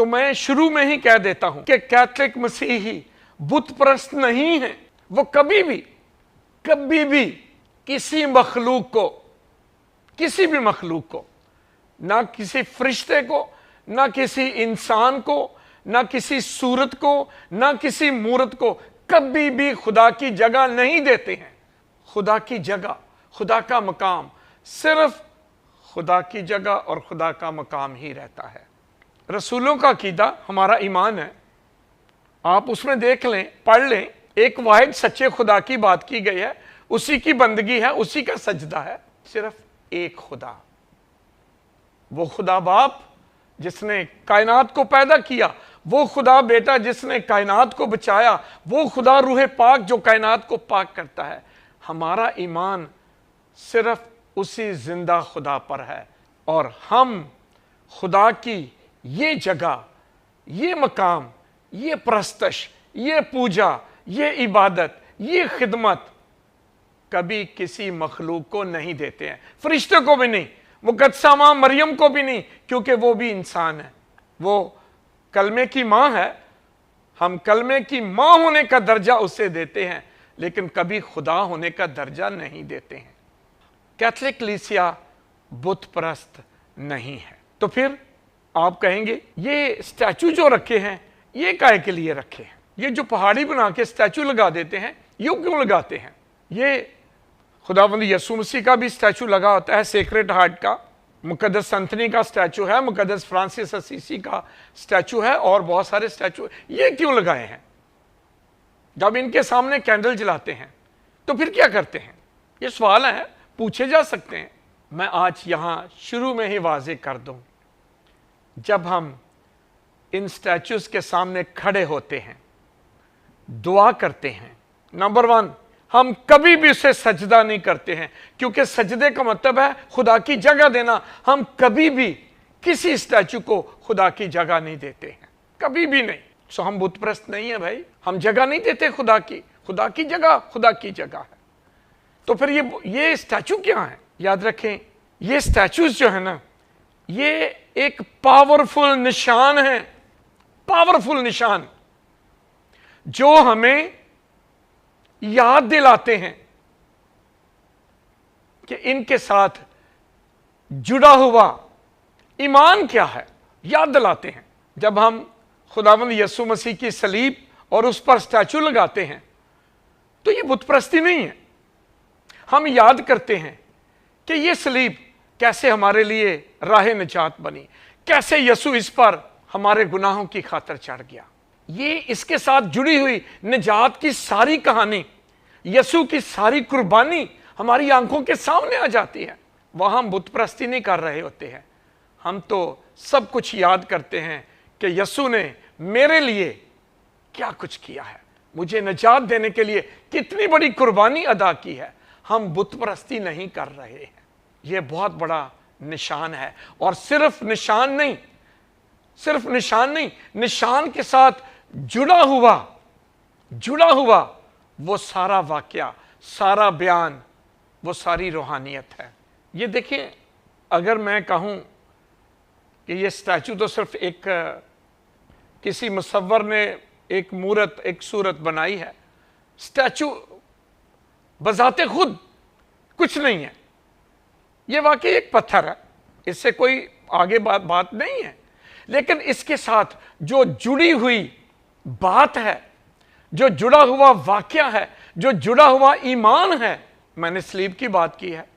तो मैं शुरू में ही कह देता हूं कि कैथोलिक मसीही बुत परस्त नहीं है। वो कभी भी किसी भी मखलूक को, ना किसी फरिश्ते को, ना किसी इंसान को, ना किसी सूरत को, ना किसी मूरत को कभी भी खुदा की जगह नहीं देते हैं। खुदा की जगह, खुदा का मकाम सिर्फ खुदा की जगह और खुदा का मकाम ही रहता है। रसूलों का अकीदा हमारा ईमान है, आप उसमें देख लें, पढ़ लें। एक वाहिद सच्चे खुदा की बात की गई है, उसी की बंदगी है, उसी का सजदा है। सिर्फ एक खुदा, वो खुदा बाप जिसने कायनात को पैदा किया, वो खुदा बेटा जिसने कायनात को बचाया, वो खुदा रूह पाक जो कायनात को पाक करता है। हमारा ईमान सिर्फ उसी जिंदा खुदा पर है और हम खुदा की ये जगह, ये मकाम, ये परस्तश, ये पूजा, ये इबादत, ये खिदमत कभी किसी मखलूक को नहीं देते हैं। फरिश्ते को भी नहीं, मुकद्दसा मां मरियम को भी नहीं, क्योंकि वो भी इंसान है। वो कलमे की मां है, हम कलमे की मां होने का दर्जा उसे देते हैं, लेकिन कभी खुदा होने का दर्जा नहीं देते हैं। कैथोलिक कलीसिया बुत परस्त नहीं है। तो फिर आप कहेंगे ये स्टैचू जो रखे हैं ये काहे के लिए रखे हैं? ये जो पहाड़ी बना के स्टैचू लगा देते हैं, ये क्यों लगाते हैं? ये खुदावंद यीशु मसीह का भी स्टैचू लगा होता है, सेक्रेड हार्ट का, मुकद्दस एंथनी का स्टैचू है, मुकद्दस फ्रांसिस असीसी का स्टैचू है और बहुत सारे स्टैचू। ये क्यों लगाए हैं? जब इनके सामने कैंडल जलाते हैं तो फिर क्या करते हैं? ये सवाल है, पूछे जा सकते हैं। मैं आज यहां शुरू में ही वाजे कर दूं, जब हम इन स्टैचूज के सामने खड़े होते हैं, दुआ करते हैं, नंबर 1 हम कभी भी उसे सजदा नहीं करते हैं, क्योंकि सजदे का मतलब है खुदा की जगह देना। हम कभी भी किसी स्टैचू को खुदा की जगह नहीं देते हैं, कभी भी नहीं। सो हम बुत परस्त नहीं है भाई, हम जगह नहीं देते खुदा की जगह खुदा की जगह है। तो फिर ये स्टैचू क्या है? याद रखें, ये स्टैचूज जो है ना, ये एक पावरफुल निशान है, पावरफुल निशान जो हमें याद दिलाते हैं कि इनके साथ जुड़ा हुआ ईमान क्या है, याद दिलाते हैं। जब हम खुदावंद यीशु मसीह की सलीब और उस पर स्टैचू लगाते हैं तो ये बुत परस्ती नहीं है। हम याद करते हैं कि ये सलीब कैसे हमारे लिए राह निजात बनी, कैसे यीशु इस पर हमारे गुनाहों की खातिर चढ़ गया। ये इसके साथ जुड़ी हुई निजात की सारी कहानी, यीशु की सारी कुर्बानी हमारी आंखों के सामने आ जाती है। वहां हम बुत परस्ती नहीं कर रहे होते हैं, हम तो सब कुछ याद करते हैं कि यीशु ने मेरे लिए क्या कुछ किया है, मुझे निजात देने के लिए कितनी बड़ी कुर्बानी अदा की है। हम बुत परस्ती नहीं कर रहे हैं। यह बहुत बड़ा निशान है। और सिर्फ निशान नहीं, निशान के साथ जुड़ा हुआ वो सारा वाकया, सारा बयान, वो सारी रूहानियत है। ये देखिए, अगर मैं कहूं कि ये स्टैचू तो सिर्फ एक किसी मुसव्वर ने एक मूरत, एक सूरत बनाई है, स्टैचू बजाते खुद कुछ नहीं है। ये वाकई एक पत्थर है, इससे कोई आगे बात नहीं है। लेकिन इसके साथ जो जुड़ी हुई बात है, जो जुड़ा हुआ वाकया है, जो जुड़ा हुआ ईमान है, मैंने सलीब की बात की है।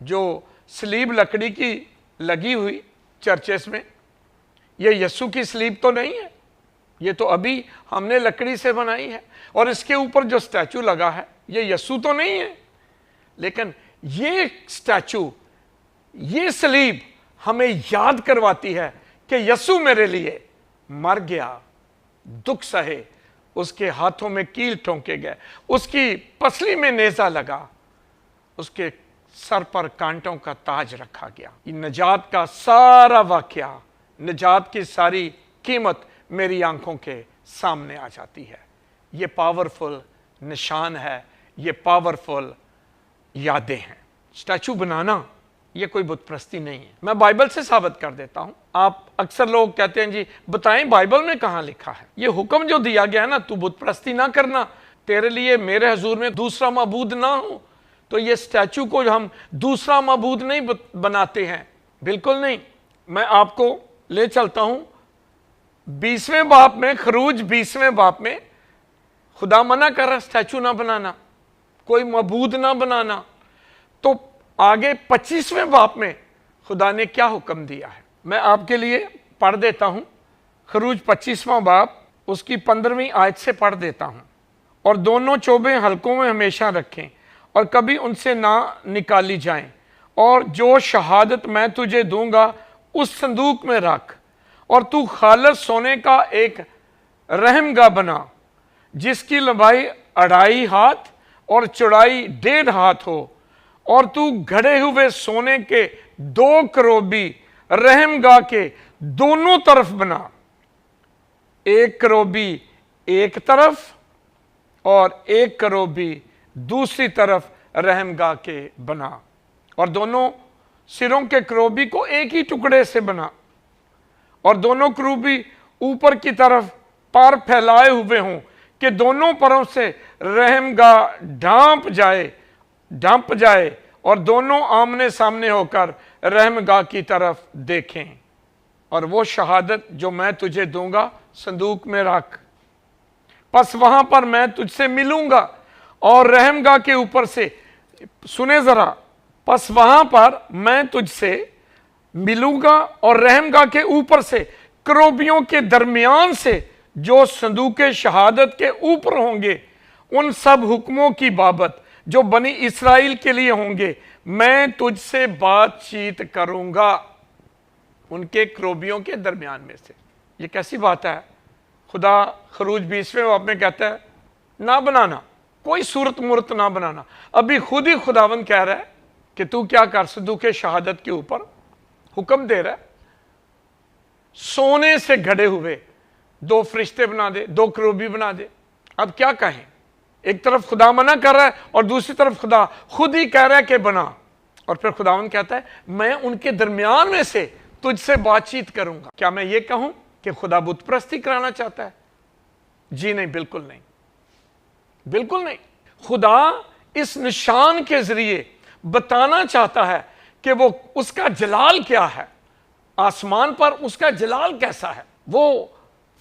जो सलीब लकड़ी की लगी हुई चर्चेस में, ये यीशु की सलीब तो नहीं है, ये तो अभी हमने लकड़ी से बनाई है। और इसके ऊपर जो स्टैचू लगा है, ये यीशु तो नहीं है। लेकिन ये स्टैचू, ये सलीब हमें याद करवाती है कि यीशु मेरे लिए मर गया, दुख सहे, उसके हाथों में कील ठोंके गए, उसकी पसली में नेजा लगा, उसके सर पर कांटों का ताज रखा गया। निजात का सारा वाकया, निजात की सारी कीमत मेरी आंखों के सामने आ जाती है। ये पावरफुल निशान है, ये पावरफुल यादें हैं। स्टैचू बनाना ये कोई बुत परस्ती नहीं है। मैं बाइबल से साबित कर देता हूं। आप अक्सर लोग कहते हैं जी बताएं बाइबल में कहां लिखा है ये हुक्म जो दिया गया है ना, तू बुत परस्ती ना करना, तेरे लिए मेरे हजूर में दूसरा मबूद ना हो। तो ये स्टैचू को हम दूसरा मबूद नहीं बनाते हैं, बिल्कुल नहीं। मैं आपको ले चलता हूं 20वें बाब में, खरूज 20वें बाब में खुदा मना कर रहा स्टैचू ना बनाना, कोई मबूद ना बनाना। तो आगे 25वें बाब में खुदा ने क्या हुक्म दिया है, मैं आपके लिए पढ़ देता हूं। खरूज 25वां बाब उसकी 15वीं आयत से पढ़ देता हूं। और दोनों चोबे हलकों में हमेशा रखें और कभी उनसे ना निकाली जाएं, और जो शहादत मैं तुझे दूंगा उस संदूक में रख, और तू खालस सोने का एक रहमगाह बना जिसकी लंबाई 2.5 हाथ और चौड़ाई 1.5 हाथ हो, और तू घड़े हुए सोने के 2 करोबी रहमगाह के दोनों तरफ बना, 1 करोबी एक तरफ और 1 करोबी दूसरी तरफ रहमगाह के बना, और दोनों सिरों के करोबी को एक ही टुकड़े से बना, और दोनों करोबी ऊपर की तरफ पर फैलाए हुए हों कि दोनों परों से रहमगाह ढांप जाए और दोनों आमने सामने होकर रहमगाह की तरफ देखें। और वो शहादत जो मैं तुझे दूंगा संदूक में रख, बस वहां पर मैं तुझसे मिलूंगा और रहमगाह के ऊपर से, सुने जरा, बस वहां पर मैं तुझसे मिलूंगा और रहमगाह के ऊपर से करोबियों के दरमियान से जो संदूके शहादत के ऊपर होंगे उन सब हुक्मों की बाबत जो बनी इस्राएल के लिए होंगे मैं तुझसे बातचीत करूंगा उनके करोबियों के दरमियान में से। ये कैसी बात है? खुदा खरूज 20वें बाब में कहता है ना बनाना, कोई सूरत मूरत ना बनाना। अभी खुद ही खुदावंद कह रहा है कि तू क्या कर, संदूके शहादत के ऊपर हुक्म दे रहा है सोने से घड़े हुए 2 फरिश्ते बना दे, 2 करोबी बना दे। अब क्या कहें, एक तरफ खुदा मना कर रहा है और दूसरी तरफ खुदा खुद ही कह रहा है कि बना, और फिर खुदावंद कहता है मैं उनके दरमियान में से तुझसे बातचीत करूंगा। क्या मैं ये कहूं कि खुदा बुत परस्ती कराना चाहता है? जी नहीं, बिल्कुल नहीं, बिल्कुल नहीं। खुदा इस निशान के जरिए बताना चाहता है कि वो उसका जलाल क्या है, आसमान पर उसका जलाल कैसा है, वो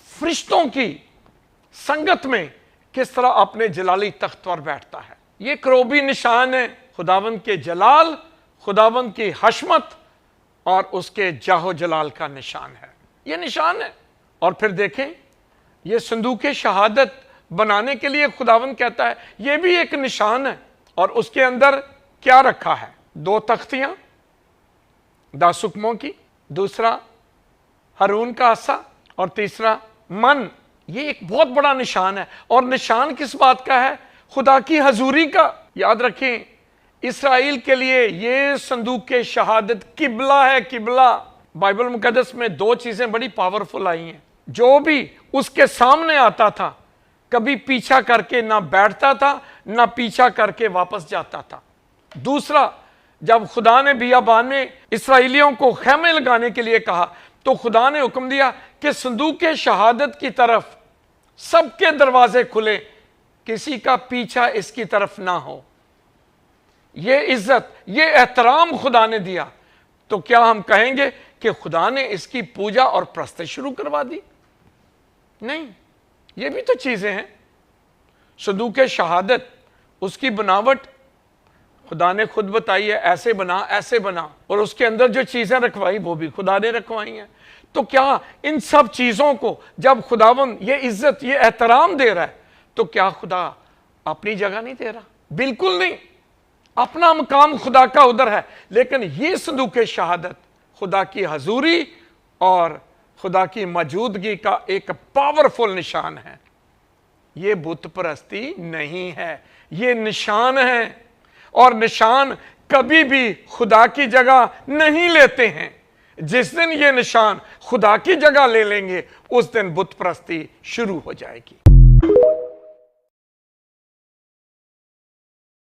फरिश्तों की संगत में किस तरह अपने जलाली तख्त पर बैठता है। ये करोबी निशान है खुदावंद के जलाल, खुदावंद की हशमत और उसके जाहो जलाल का निशान है, ये निशान है। और फिर देखें ये संदूके शहादत बनाने के लिए खुदावंद कहता है ये भी एक निशान है, और उसके अंदर क्या रखा है? 2 तख्तियां 10 हुक्मों की, दूसरा हारून का आसा और तीसरा मन। ये एक बहुत बड़ा निशान है, और निशान किस बात का है? खुदा की हजूरी का। याद रखें इस्राएल के लिए ये संदूक के शहादत किबला है, किबला। बाइबल मुकद्दस में 2 चीजें बड़ी पावरफुल आई हैं। जो भी उसके सामने आता था कभी पीछा करके ना बैठता था ना पीछा करके वापस जाता था। दूसरा, जब खुदा ने बियाबान में इस्राएलियों को खैमे लगाने के लिए कहा तो खुदा ने हुक्म दिया कि संदूक के शहादत की तरफ सबके दरवाजे खुले, किसी का पीछा इसकी तरफ ना हो। ये इज्जत, ये एहतराम खुदा ने दिया। तो क्या हम कहेंगे कि खुदा ने इसकी पूजा और प्रस्ते शुरू करवा दी? नहीं, ये भी तो चीजें हैं। संदूक शहादत, उसकी बनावट खुदा ने खुद बताई है, ऐसे बना ऐसे बना, और उसके अंदर जो चीजें रखवाई वो भी खुदा ने रखवाई हैं। तो क्या इन सब चीजों को जब खुदावंद ये इज्जत, ये एहतराम दे रहा है, तो क्या खुदा अपनी जगह नहीं दे रहा? बिल्कुल नहीं, अपना मकाम खुदा का उधर है। लेकिन ये संदूक शहादत खुदा की हजूरी और खुदा की मौजूदगी का एक पावरफुल निशान है। ये बुत परस्ती नहीं है, ये निशान है, और निशान कभी भी खुदा की जगह नहीं लेते हैं। जिस दिन ये निशान खुदा की जगह ले लेंगे उस दिन बुत परस्ती शुरू हो जाएगी।